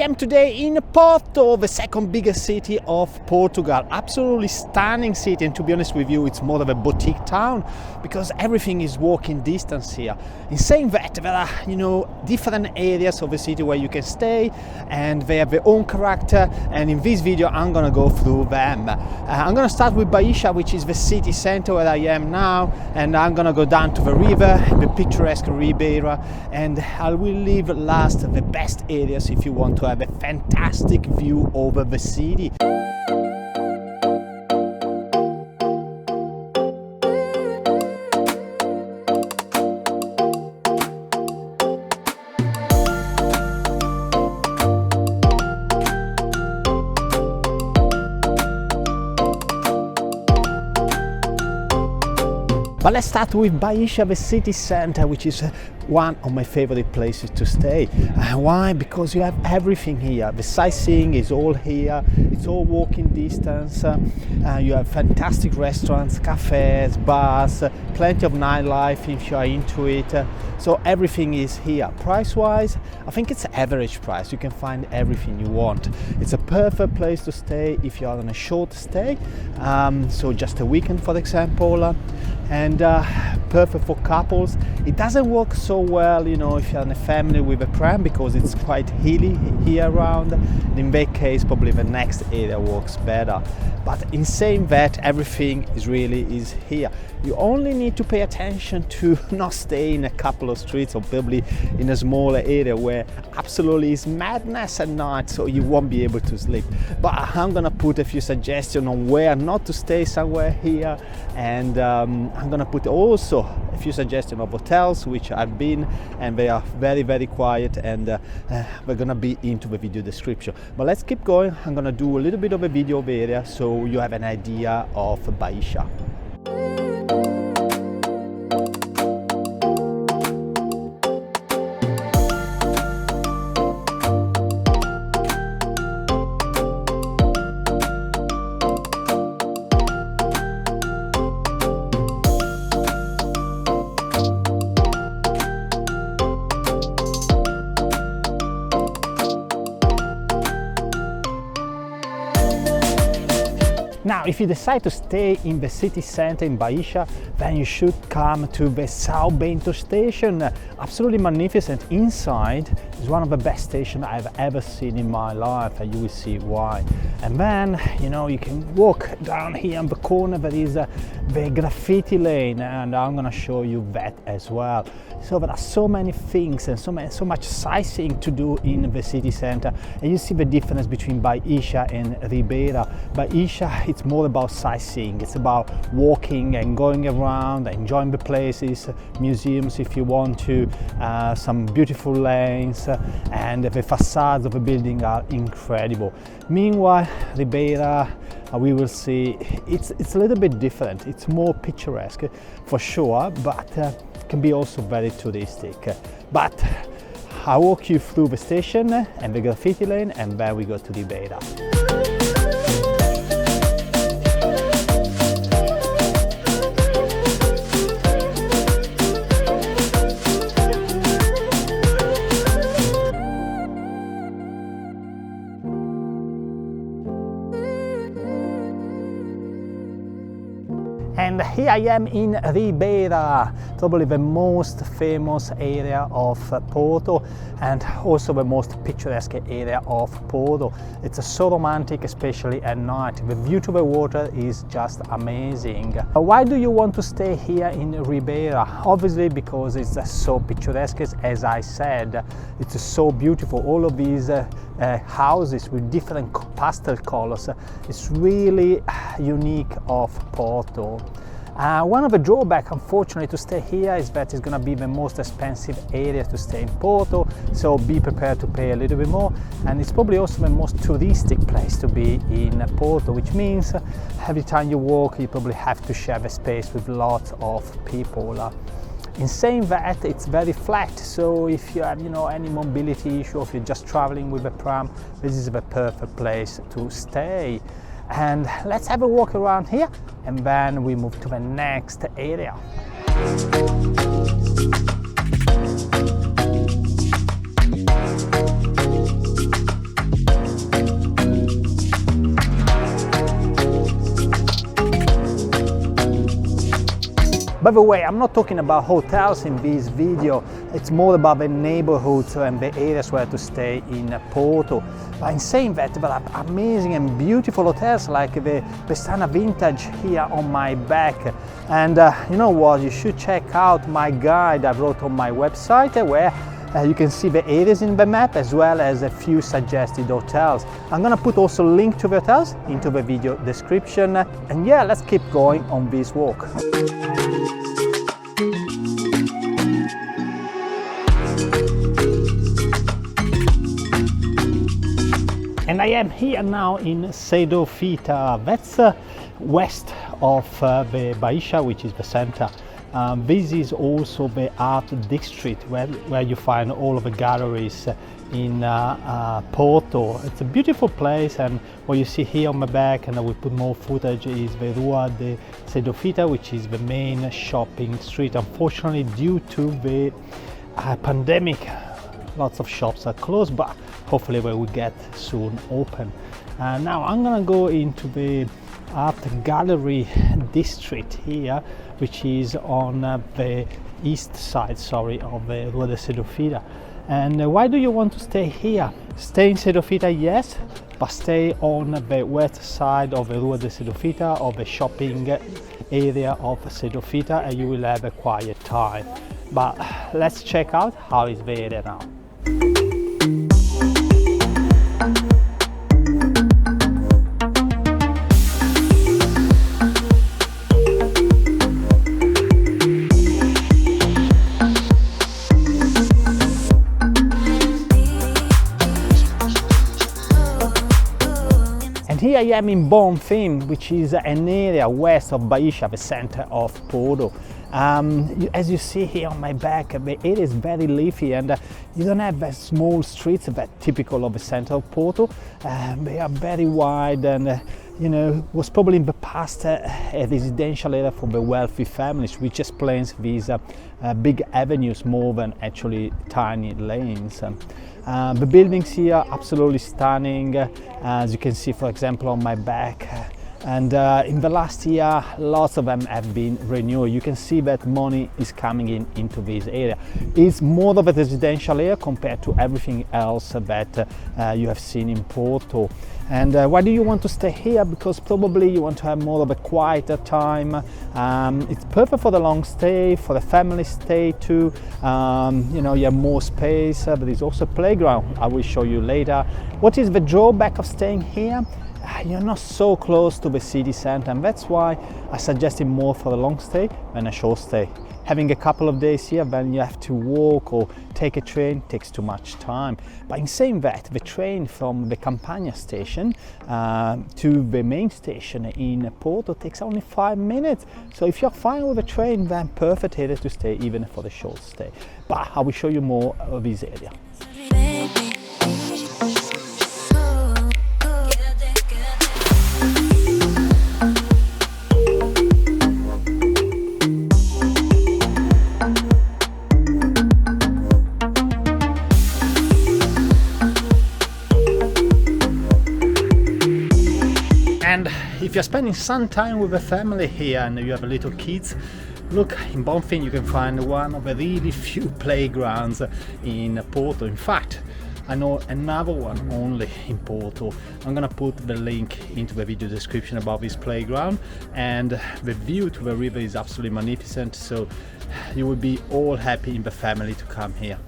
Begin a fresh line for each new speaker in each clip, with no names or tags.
I am today in Porto, the second biggest city of Portugal. Absolutely stunning city, and to be honest with you, it's more of a boutique town because everything is walking distance here. In saying that, there are different areas of the city where you can stay, and they have their own character. And in this video, I'm gonna go through them. I'm gonna start with Baixo, which is the city center where I am now, and I'm gonna go down to the river, the picturesque Ribeira, and I will leave last the best areas if you want to have a fantastic view over the city. But let's start with Baixo, the city center, which is one of my favorite places to stay. Why? Because you have everything here. The sightseeing is all here. It's all walking distance. You have fantastic restaurants, cafes, bars, plenty of nightlife if you are into it. So everything is here. Price-wise, I think it's average price. You can find everything you want. It's a perfect place to stay if you are on a short stay. So just a weekend, for example. And perfect for couples. It doesn't work so well, if you're in a family with a pram, because it's quite hilly here around. And in that case, probably the next area works better. But in saying that, everything is here. You only need to pay attention to not stay in a couple of streets or probably in a smaller area where absolutely is madness at night, so you won't be able to sleep. But I'm gonna put a few suggestions on where not to stay somewhere here, and I'm gonna put also a few suggestions of hotels which I've been, and they are very, very quiet, and they're gonna be into the video description. But let's keep going. I'm gonna do a little bit of a video of the area so you have an idea of Baixo. Now, if you decide to stay in the city center in Baixo, then you should come to the São Bento station. Absolutely magnificent. Inside is one of the best stations I've ever seen in my life, and you will see why. And then, you can walk down here on the corner. There is the graffiti lane, and I'm gonna show you that as well. So there are so many things and so much sightseeing to do in the city center, and you see the difference between Baixo and Ribeira. Baixo, it's more about sightseeing. It's about walking and going around, enjoying the places, museums if you want to, some beautiful lanes, and the facades of the building are incredible. Meanwhile, Ribeira, we will see it's a little bit different. It's more picturesque for sure, but can be also very touristic. But I'll walk you through the station and the graffiti lane, and then we go to Ribeira. And here I am in Ribeira, probably the most famous area of Porto, and also the most picturesque area of Porto. It's so romantic, especially at night. The view to the water is just amazing. Why do you want to stay here in Ribeira? Obviously because it's so picturesque, as I said. It's so beautiful. All of these houses with different pastel colors. It's really unique of Porto. One of the drawbacks, unfortunately, to stay here is that it's going to be the most expensive area to stay in Porto, so be prepared to pay a little bit more, and it's probably also the most touristic place to be in Porto, which means every time you walk you probably have to share the space with lots of people. In saying that, it's very flat, so if you have any mobility issue, or if you're just traveling with a pram, this is the perfect place to stay. And let's have a walk around here, and then we move to the next area. By the way, I'm not talking about hotels in this video, it's more about the neighborhoods and the areas where to stay in Porto. But in saying that, there are amazing and beautiful hotels like the Pestana Vintage here on my back. And you know what, you should check out my guide I wrote on my website where you can see the areas in the map as well as a few suggested hotels. I'm gonna put also a link to the hotels into the video description. And yeah, let's keep going on this walk. And I am here now in Cedofita. That's west of the Baixia, which is the center. This is also the art district where you find all of the galleries in Porto. It's a beautiful place, and what you see here on my back, and I will put more footage, is the Rua de Cedofita, which is the main shopping street. Unfortunately, due to the pandemic, lots of shops are closed, but hopefully we will get soon open. Now I'm gonna go into the art gallery district here, which is on the east side, of the Rua de Cedofita. And why do you want to stay here? Stay in Cedofita, yes, but stay on the west side of the Rua de Cedofita, of the shopping area of Cedofita, and you will have a quiet time. But let's check out how is the area now. Here I am in Bonfim, which is an area west of Baixia, the center of Porto. As you see here on my back, the area is very leafy, and you don't have the small streets that typical of the center of Porto. They are very wide, and you know, was probably in the past a residential area for the wealthy families, which explains these big avenues more than actually tiny lanes. The buildings here are absolutely stunning, as you can see, for example, on my back. And in the last year, lots of them have been renewed. You can see that money is coming into this area. It's more of a residential area compared to everything else that you have seen in Porto. And why do you want to stay here? Because probably you want to have more of a quieter time. It's perfect for the long stay, for the family stay too. You know, you have more space. There is also a playground I will show you later. What is the drawback of staying here? You're not so close to the city center, and that's why I suggest it more for a long stay than a short stay. Having a couple of days here, when you have to walk or take a train, takes too much time. But in saying that, the train from the Campania station to the main station in Porto takes only 5 minutes. So if you're fine with the train, then perfect area to stay even for the short stay. But I will show you more of this area. And if you're spending some time with a family here and you have little kids, look, in Bonfim you can find one of the really few playgrounds in Porto. In fact, I know another one only in Porto. I'm gonna put the link into the video description about this playground, and the view to the river is absolutely magnificent, so you will be all happy in the family to come here.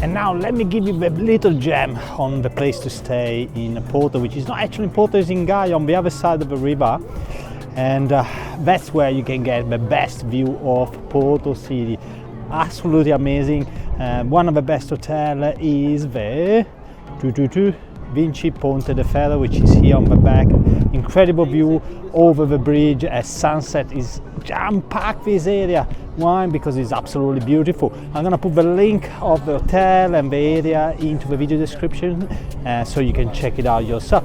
Now let me give you a little gem on the place to stay in Porto, which is not actually in Porto, it's in Gaia, on the other side of the river. And that's where you can get the best view of Porto City. Absolutely amazing. One of the best hotels is the Vinci Ponte de Ferro, which is here on the back. Incredible view over the bridge as sunset is jam-packed this area. Why? Because it's absolutely beautiful. I'm gonna put the link of the hotel and the area into the video description so you can check it out yourself.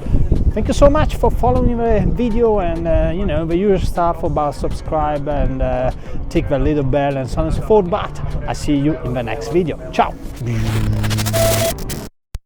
Thank you so much for following the video, and you know, the usual stuff about subscribe and tick the little bell and so on and so forth, but I see you in the next video. Ciao!